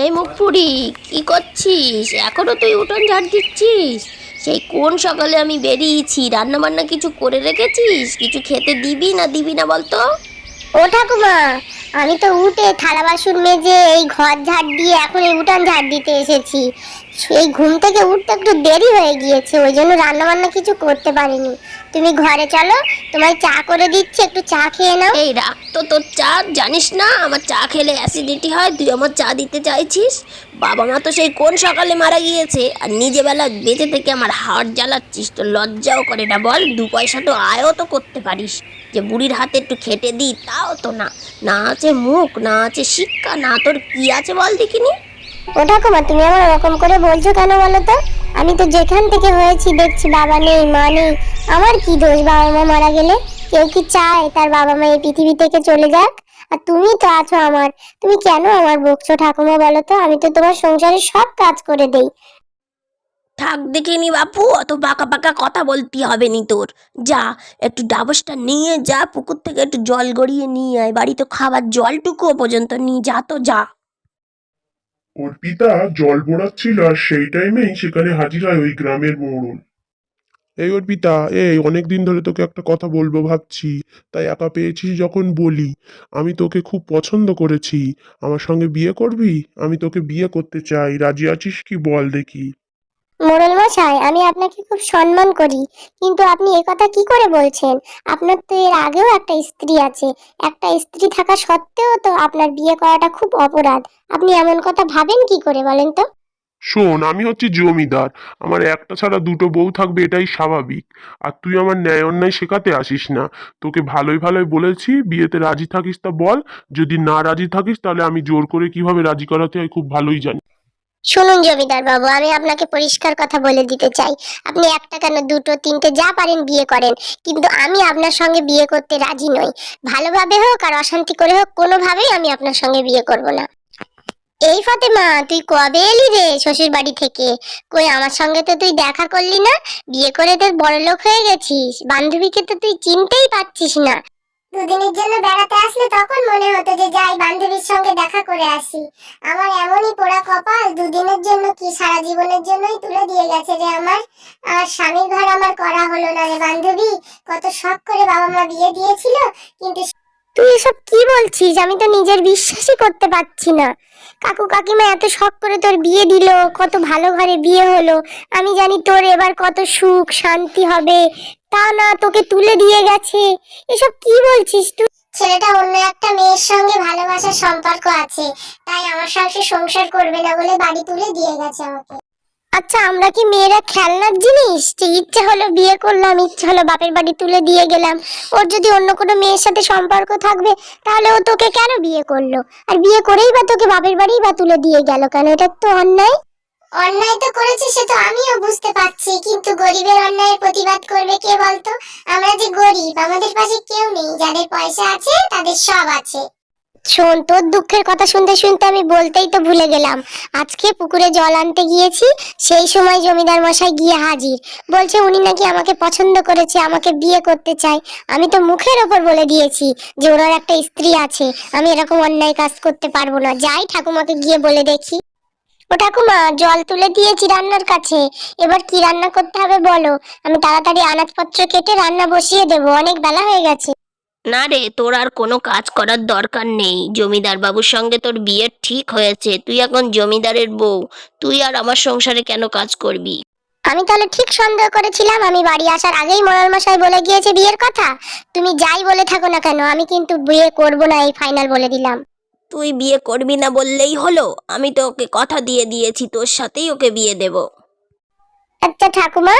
এই মুখপুরি, কি করছিস? এখনো তুই উঠোন ঝাড় দিচ্ছিস? সেই কোন সকালে আমি বেরিয়েছি, রান্না বান্না কিছু করে রেখেছিস? কিছু খেতে দিবি না দিবি না বলতো? ও ঠাকুমা, আমি তো উঠে থালা বাসন মেজে এই ঘর ঝাড় দিয়ে এখন এই উঠান ঝাড় দিতে এসেছি। এই ঘুম থেকে উঠতে একটু দেরি হয়ে গিয়েছে, ওই জন্য রান্না বান্না কিছু করতে পারিনি। তুমি ঘরে চলো, তোমায় চা করে দিচ্ছি, একটু চা খেয়ে নাও। এই রাখ তো তোর চা, জানিস না আমার চা খেলে অ্যাসিডিটি হয়? তুই আমার চা দিতে চাইছিস? বাবা মা তো সেই কোন সকালে মারা গিয়েছে, আর নিজে বেলা বেঁচে থেকে আমার হাড় জ্বালাচ্ছিস। তো লজ্জাও করে না বল? দু পয়সা তো আয়ও তো করতে পারিস, যে বুড়ির হাতে একটু খেটে দিই, তাও তো না। না আছে মুখ, না আছে শিক্ষা, না তোর কি আছে বল দেখিনি? ও ঠাকুমা, তুমি আমার ওরকম করে বলছো কেন বলো তো? আমি তো যেখান থেকে হয়েছি দেখছি বাবা নেই, মা নেই। আমার কি দোষ বাবা মা মারা গেলে? কেউ কি চায় তার বাবা মা এই পৃথিবী থেকে চলে যাক? আর তুমি তো আছো আমার। তুমি কেন আমার বকছো ঠাকুমা বলো তো? আমি তো তোমার সংসারে সব কাজ করে দেই। থাক দেখিনি বাপু, অত পাকা পাকা কথা বলতে হবে নি তোর। যা, একটু ডাবসটা নিয়ে যা, পুকুর থেকে একটু জল গড়িয়ে নিয়ে আয়, বাড়িতে খাবার জলটুকুও পর্যন্ত নিয়ে যা তো যা। ওর পিতা জল বোড়াচ্ছিল আর সেই টাইমেই সেখানে হাজির হয় ওই গ্রামের মোড়ল। এই ওর পিতা, এই অনেকদিন ধরে তোকে একটা কথা বলবো ভাবছি, তাই একা পেয়েছিস যখন বলি। আমি তোকে খুব পছন্দ করেছি। আমার সঙ্গে বিয়ে করবি? আমি তোকে বিয়ে করতে চাই, রাজি আছিস কি বল দেখি? মোড়ল মশাই, আমি আপনাকে খুব সম্মান করি, কিন্তু আপনি এ কথা কি করে বলছেন? আপনার তো এর আগেও একটা স্ত্রী আছে। একটা স্ত্রী থাকা সত্ত্বেও তো আপনার বিয়ে করাটা খুব অপরাধ। আপনি এমন কথা ভাবেন কি করে বলেন তো? শোন, আমি হচ্ছি জমিদার। আমার একটা ছাড়া দুটো বউ থাকবে, এটাই স্বাভাবিক। আর তুই আমার ন্যায় অন্যায় শেখাতে আসিস না। তোকে ভালোই ভালোই বলেছি, বিয়েতে রাজি থাকিস তা বল। যদি না রাজি থাকিস তাহলে আমি জোর করে কিভাবে রাজি করাতে হয় খুব ভালোই জানি। শুনুন জমিদার বাবু, আমি আপনাকে পরিষ্কার কথা বলে দিতে চাই। আপনি একটা কেন, দুটো তিনটে যা পারেন বিয়ে করেন, কিন্তু আমি আপনার সঙ্গে বিয়ে করতে রাজি নই। ভালোভাবে হোক আর অশান্তি করে হোক, কোনোভাবেই আমি আপনার সঙ্গে বিয়ে করব না। এই ফাতেমা, তুই কবে এলি রে শ্বশুর বাড়ি থেকে? কই আমার সঙ্গে তো তুই দেখা করলি না। বিয়ে করে তো বড়লোক হয়ে গেছিস, বান্ধবীকে তো তুই চিনতেই পারছিস না। দুদিনের জন্য বেড়াতে আসলে তখন মনে হতো যে যাই বান্ধবীর সঙ্গে দেখা করে আসি। আমার এমনই পোড়া কপাল, দুদিনের জন্য কি সারা জীবনের জন্যই তুলে দিয়ে গেছে রে আমার। আর স্বামীর ঘর আমার করা হলো না রে বান্ধবী। কত শখ করে বাবা মা বিয়ে দিয়েছিল, কিন্তু তুই এসব কি বলছিস? আমি তো নিজের বিশ্বাসই করতে পারছি না। কাকু কাকিমা এত শখ করে তোর বিয়ে দিল, কত ভালো ঘরে বিয়ে হলো। আমি জানি তোর এবার কত সুখ শান্তি হবে, তা না তোকে তুলে দিয়ে গেছে। এসব কি বলছিস তুই? ছেলেটা অন্য একটা মেয়ের সঙ্গে ভালোবাসার সম্পর্ক আছে, তাই আমার সঙ্গে সংসার করবে না বলে বাড়ি তুলে দিয়ে গেছে আমাকে। আচ্ছা, আমরা কি মেয়েরা খেলনার জিনিস যে ইচ্ছে হলো বিয়ে করলাম, ইচ্ছে হলো বাপের বাড়ি তুলে দিয়ে গেলাম? ওর যদি অন্য কোনো মেয়ের সাথে সম্পর্ক থাকবে, তাহলে ও তোকে কেন বিয়ে করলো? আর বিয়ে করেই বা তোকে বাপের বাড়ি বা তুলে দিয়ে গেল কেন? এটা তো অন্যায়। অন্যায় তো করেছে, সে তো আমিও বুঝতে পারছি, কিন্তু গরিবের অন্যায়ের প্রতিবাদ করবে কে বলতো? আমরা যে গরিব, আমাদের পাশে কেউ নেই। যাদের পয়সা আছে তাদের সব আছে। শোন, তোর দুঃখের কথা শুনতে শুনতে আমি বলতেই তো ভুলে গেলাম। আজকে পুকুরে জল আনতে গিয়েছি, সেই সময় জমিদার মশাই গিয়ে হাজির। বলছে উনি নাকি আমাকে পছন্দ করেছে, আমাকে বিয়ে করতে চায়। আমি তো মুখের ওপর বলে দিয়েছি যে ওনার একটা স্ত্রী আছে, আমি এরকম অন্যায় কাজ করতে পারবো না। যাই ঠাকুমাকে গিয়ে বলে দেখি। ও ঠাকুমা, জল তুলে দিয়েছি রান্নার কাছে, এবার কি রান্না করতে হবে বলো। আমি তাড়াতাড়ি আনাজপত্র কেটে রান্না বসিয়ে দেবো, অনেক বেলা হয়ে গেছে। না রে, তোর আর কোনো কাজ করার দরকার নেই। জমিদার বাবুর সঙ্গে তোর বিয়ে ঠিক হয়েছে, তুই এখন জমিদারের বউ। তুই আর আমার সংসারে কেন কাজ করবি? আমি তাহলে ঠিক সন্দেহ করেছিলাম। আমি বাড়ি আসার আগেই মোড়ল মশাই বলে গিয়েছে বিয়ের কথা। তুমি যাই বলে থাকো না কেন, আমি কিন্তু বিয়ে করব না, এই ফাইনাল বলে দিলাম। তুই বিয়ে করবি না বললেই হলো? আমি তো ওকে কথা দিয়ে দিয়েছি, তোর সাথেই ওকে বিয়ে দেব। আচ্ছা ঠাকুমা,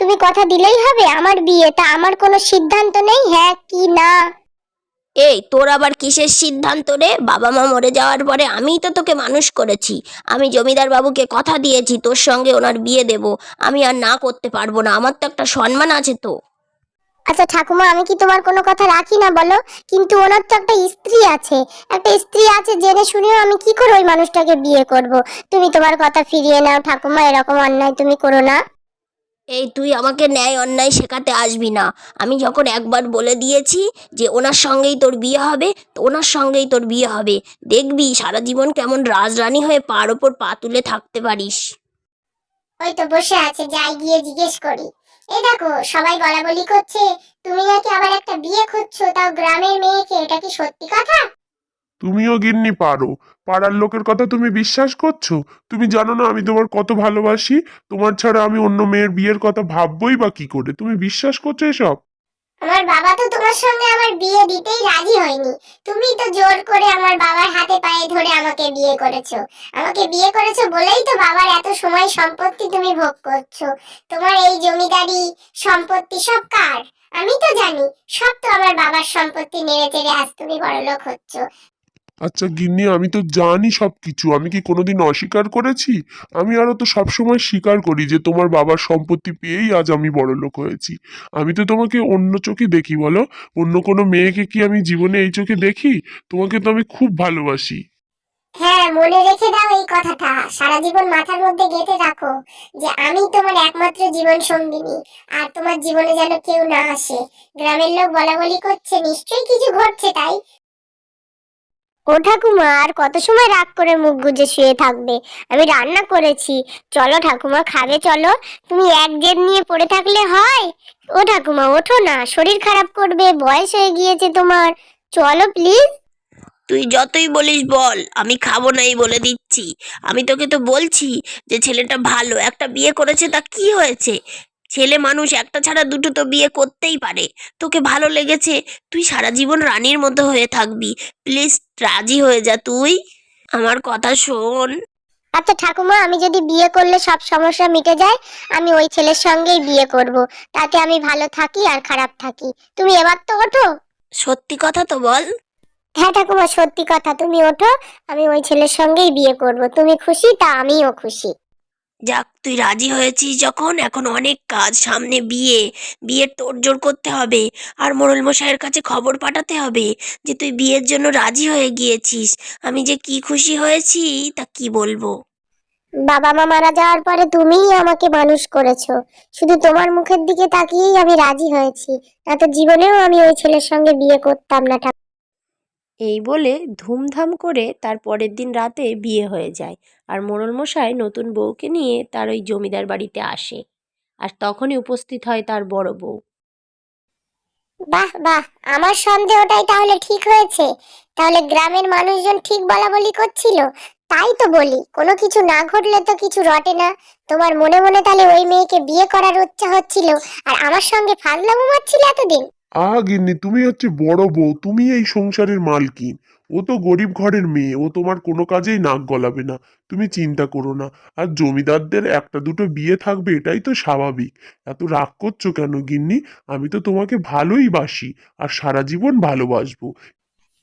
তুমি কথা দিলেই হবে? আমার বিয়ে, তা আমার কোনো সিদ্ধান্ত নেই হ্যাঁ কি না? এই তোর আবার কিসের সিদ্ধান্ত রে? বাবা মা মরে যাওয়ার পরে আমিই তো তোকে মানুষ করেছি। আমি জমিদার বাবুকে কথা দিয়েছি তোর সঙ্গে ওনার বিয়ে দেব। আমি আর না করতে পারবো না, আমার তো একটা সম্মান আছে তো। আচ্ছা ঠাকুমা, আমি কি তোমার কোনো কথা রাখি না বলো? কিন্তু ওনার তো একটা স্ত্রী আছে। একটা স্ত্রী আছে জেনে শুনেও আমি কি করে ওই মানুষটাকে বিয়ে করব? তুমি তোমার কথা ফিরিয়ে নাও ঠাকুমা, এরকম অন্যায় তুমি করো না। এই তুই আমাকে ন্যায় অন্যায় শেখাতে আসবি না। আমি যখন একবার বলে দিয়েছি যে ওনার সঙ্গেই তোর বিয়ে হবে, তো ওনার সঙ্গেই তোর বিয়ে হবে। দেখবি সারা জীবন কেমন রাজরানী হয়ে পার ওপর পা তুলে থাকতে পারিস। ওই তো বসে আছে, যাই গিয়ে জিজ্ঞেস করি। এই দেখো, সবাই বলা বলি করছে তুমি নাকি আবার একটা বিয়ে খুঁজছো, তাও গ্রামের মেয়েকে। এটা কি সত্যি কথা? তুমিও গিন্নি পারো। পাড়ার লোকের কথা তুমি বিশ্বাস করছো? তুমি জানো না আমি তোমার কত ভালোবাসি? তোমার ছাড়া আমি অন্য মেয়ের বিয়ের কথা ভাববোই বা কি করে? তুমি বিশ্বাস করছো এসব? আমার বাবা তো তোমার সঙ্গে আমার বিয়ে দিতেই রাজি হয়নি। তুমি তো জোর করে আমার বাবার হাতে পায়ে ধরে আমাকে বিয়ে করেছো। আমাকে বিয়ে করেছো বলেই তো বাবার এত সময় সম্পত্তি তুমি ভোগ করছো। তোমার এই জমিদারি সম্পত্তি সব কার? আমি তো জানি, সব তো আমার বাবার সম্পত্তি নেড়ে চেড়ে আজ তুমি বড়লোক হচ্ছ। আচ্ছা গিন্নি, আমি তো জানি সবকিছু। আমি কি কোনোদিন অস্বীকার করেছি? আমি আরো তো সবসময় স্বীকার করি যে তোমার বাবার সম্পত্তি পেয়েই আজ আমি বড়লোক হয়েছি। আমি তো তোমাকে অন্য চোখে দেখি, বলো? অন্য কোনো মেয়েকে কি আমি জীবনে এই চোখে দেখি? তোমাকে তো আমি খুব ভালোবাসি। হ্যাঁ, মনে রেখে দাও এই কথাটা, সারা জীবন মাথার মধ্যে গেঁথে রাখো যে আমি তোমার একমাত্র জীবন সঙ্গিনী। আর তোমার জীবনে যেন কেউ না আসে। গ্রামের লোক বলা বলি করছে, নিশ্চয়ই কিছু ঘটছে, তাই। ও ঠাকুমা, আর কত সময় রাগ করে মুখ গুজে শুয়ে থাকবে? আমি রান্না করেছি, চলো ঠাকুমা, খাবে চলো। তুমি এক জেদ নিয়ে পড়ে থাকলে হয়? ও ঠাকুমা, ওঠো না, শরীর খারাপ করবে, বয়স হয়ে গিয়েছে তোমার। চলো প্লিজ। তুই যতই বলিস বল, আমি খাবো নাই বলে দিচ্ছি। আমি তোকে তো বলছি যে ছেলেটা ভালো, একটা বিয়ে করেছে, তা কি হয়েছে? ছেলে মানুষ একটা ছাড়া দুটো তো বিয়ে করতেই পারে। তোকে ভালো লেগেছে, তুই সারা জীবন রানীর মতো হয়ে থাকবি। প্লিজ রাজি হয়ে যা তুই, আমার কথা শোন। আচ্ছা ঠাকুমা, আমি যদি বিয়ে করলে সব সমস্যা মিটে যায়, আমি ওই ছেলের সঙ্গেই বিয়ে করব। তাতে আমি ভালো থাকি আর খারাপ থাকি। তুমি এবার তো ওঠো। সত্যি কথা তো বল। হ্যাঁ ঠাকুমা, সত্যি কথা, তুমি ওঠো। আমি ওই ছেলের সঙ্গেই বিয়ে করব। তুমি খুশি, তা আমিও খুশি। যাক, তুই রাজি হয়েছিস যখন, এখন অনেক কাজ সামনে। বিয়ের তোড়জোড় করতে হবে। আর মোড়ল মশাইয়ের কাছে খবর পাঠাতে হবে যে তুই বিয়ের জন্য রাজি হয়ে গিয়েছিস। আমি যে কি খুশি হয়েছি তা কি বলবো। বাবা মা মারা যাওয়ার পরে তুমিই আমাকে মানুষ করেছো। শুধু তোমার মুখের দিকে তাকিয়েই আমি রাজি হয়েছি। না তো জীবনেও আমি ওই ছেলের সঙ্গে বিয়ে করতাম না। এই বলে ধুমধাম করে তার পরের দিন রাতে বিয়ে হয়ে যায়। আর মোড়লমশাই নতুন বউকে নিয়ে তার ওই জমিদার বাড়িতে আসে। আর তখনই উপস্থিত হয় তার বড় বউ। বাহ বাহ, আমার সন্দেহটাই তাহলে ঠিক হয়েছে। তাহলে গ্রামের মানুষজন ঠিক বলা বলি করছিল। তাই তো বলি, কোনো কিছু না ঘটলে তো কিছু রটে না। তোমার মনে মনে তাহলে ওই মেয়েকে বিয়ে করার ইচ্ছা হচ্ছিল, আর আমার সঙ্গে ফাজলামো মারছিলে এতদিন। গিন্নি, তুমি হচ্ছে বড় বউ, তুমি এই সংসারের মালকিন। ও তো গরিব ঘরের মেয়ে, ও তোমার কোনো কাজেই নাক গলাবে না। তুমি চিন্তা করো না। আর জমিদারদের একটা দুটো বিয়ে থাকবে, এটাই তো স্বাভাবিক। এত রাগ করছো কেন গিন্নি? আমি তো তোমাকে ভালোই বাসি, আর সারা জীবন ভালোবাসবো।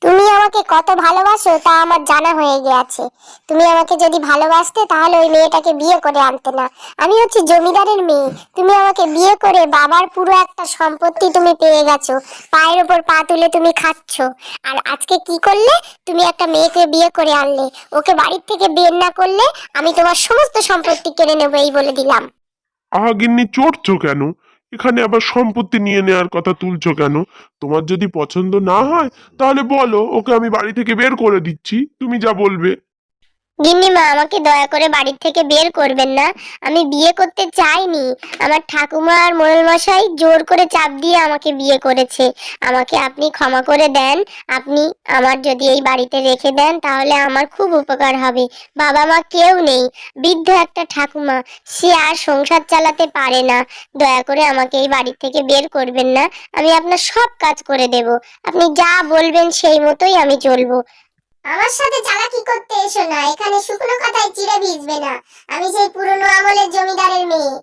তুমি আমাকে কত ভালোবাসো তা আমার জানা হয়ে গেছে। তুমি আমাকে যদি ভালোবাসতে তাহলে ওই মেয়েটাকে বিয়ে করে আনতে না। আমি হচ্ছে জমিদারের মেয়ে। তুমি আমাকে বিয়ে করে বাবার পুরো একটা সম্পত্তি তুমি পেয়ে গেছো। পায়ের উপর পা তুলে তুমি খাচ্ছ। আর আজকে কি করলে? তুমি একটা মেয়েকে বিয়ে করে আনলে। ওকে বাড়ির থেকে বের না করলে আমি তোমার সমস্ত সম্পত্তি কেড়ে নেবো, এই বলে দিলাম। গিন্নি, চড়ছো কেন? এখানে আবার সম্পত্তি নিয়ে নেওয়ার কথা তুলছো কেন? তোমার যদি পছন্দ না হয় তাহলে বলো, ওকে আমি বাড়ি থেকে বের করে দিচ্ছি, তুমি যা বলবে। গিন্নিমা, আমাকে দয়া করে বাড়ির থেকে বের করবেন না। আমি বিয়ে করতে চাইনি। আমার ঠাকুমা আর মোড়ল মশাই জোর করে চাপ দিয়ে আমাকে বিয়ে করেছে। আমাকে আপনি ক্ষমা করে দেন। আপনি আমার যদি এই বাড়িতে রেখে দেন তাহলে আমার খুব উপকার হবে। বাবা মা কেউ নেই, বৃদ্ধ একটা ঠাকুমা, সে আর সংসার চালাতে পারে না। দয়া করে আমাকে এই বাড়ি থেকে বের করবেন না। আমি আপনার সব কাজ করে দেব। আপনি যা বলবেন সেই মতোই আমি চলবো। আমার সাথে চালাকি করতে এসো না, এখানে শুকনো কথায় চিড়ে ভিজবে না। আমি সেই পুরনো আমলের জমিদারের মেয়ে।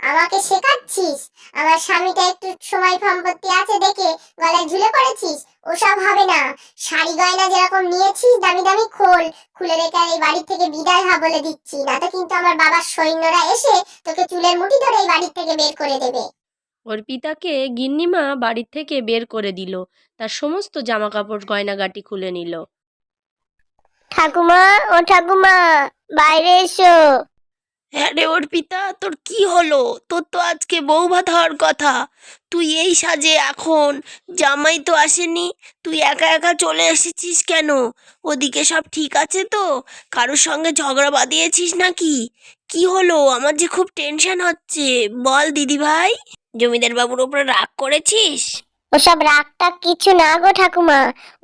আমাকে শেখাচ্ছিস? আমার স্বামীটা একটু সময় সম্পত্তি আছে দেখে গলায় ঝুলে পড়েছিস? ওসব হবে না। শাড়ি গয়না যেরকম নিয়েছিস দামি দামি খোল, খুলে রেখে এই বাড়ি থেকে বিদায় হ বলে দিচ্ছি, না তো কিন্তু আমার বাবার সৈন্যরা এসে তোকে চুলের মুঠি ধরে এই বাড়ি থেকে বের করে দেবে। অর্পিতাকে গিন্নিমা বাড়ির থেকে বের করে দিল। তার সমস্ত জামাকাপড় গয়নাগাটি খুলে নিল। ঠাকুমা, ও ঠাকুমা, বাইরে এসো। হ্যাঁ রে অর্পিতা, তোর কি হলো? তোর তো আজকে বউ ভাত হওয়ার কথা, তুই এই সাজে এখন? জামাই তো আসেনি, তুই একা একা চলে এসেছিস কেন? ওদিকে সব ঠিক আছে তো? কারোর সঙ্গে ঝগড়া বাঁধিয়েছিস নাকি? কি হলো? আমার যে খুব টেনশন হচ্ছে, বল দিদি ভাই। জমিদার বাবুর উপরে রাগ করেছিস? ওসব রাগটাগ কিছু না গো ঠাকুমা।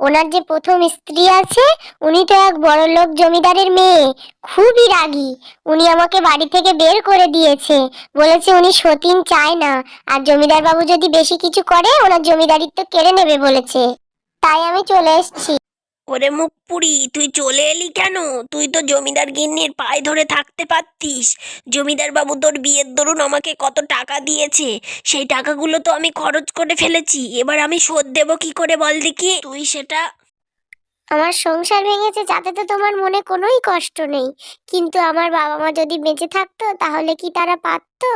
ওনার যে প্রথম স্ত্রী আছে, উনি তো এক বড়লোক জমিদারের মেয়ে, খুবই রাগী। উনি আমাকে বাড়ি থেকে বের করে দিয়েছে, বলেছে উনি সতীন চায় না, আর জমিদার বাবু যদি বেশি কিছু করে ওনার জমিদারিত্ব কেড়ে নেবে বলেছে। তাই আমি চলে এসেছি। ওরে মুখ পুরি, তুই চলে এলি কেন? তুই তো জমিদার গিন্নির পায়ে ধরে থাকতে পারতিস। জমিদার বাবু তোর বিয়ের দরুন আমাকে কত টাকা দিয়েছে, সেই টাকাগুলো তো আমি খরচ করে ফেলেছি, এবার আমি শোধ দেবো কি করে বল দেখি? তুই সেটা আমার সংসার ভেঙেছে যাতে তো তোমার মনে কোনোই কষ্ট নেই, কিন্তু আমার বাবা মা যদি বেঁচে থাকতো তাহলে কি তারা পারতো?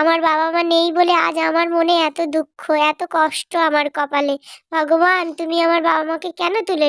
আমার বাবা মা নেই বলে আজ আমার মনে এত দুঃখ, এত কষ্ট আমার কপালে। ভগবান, তুমি আমার বাবা মাকে কেন তুলে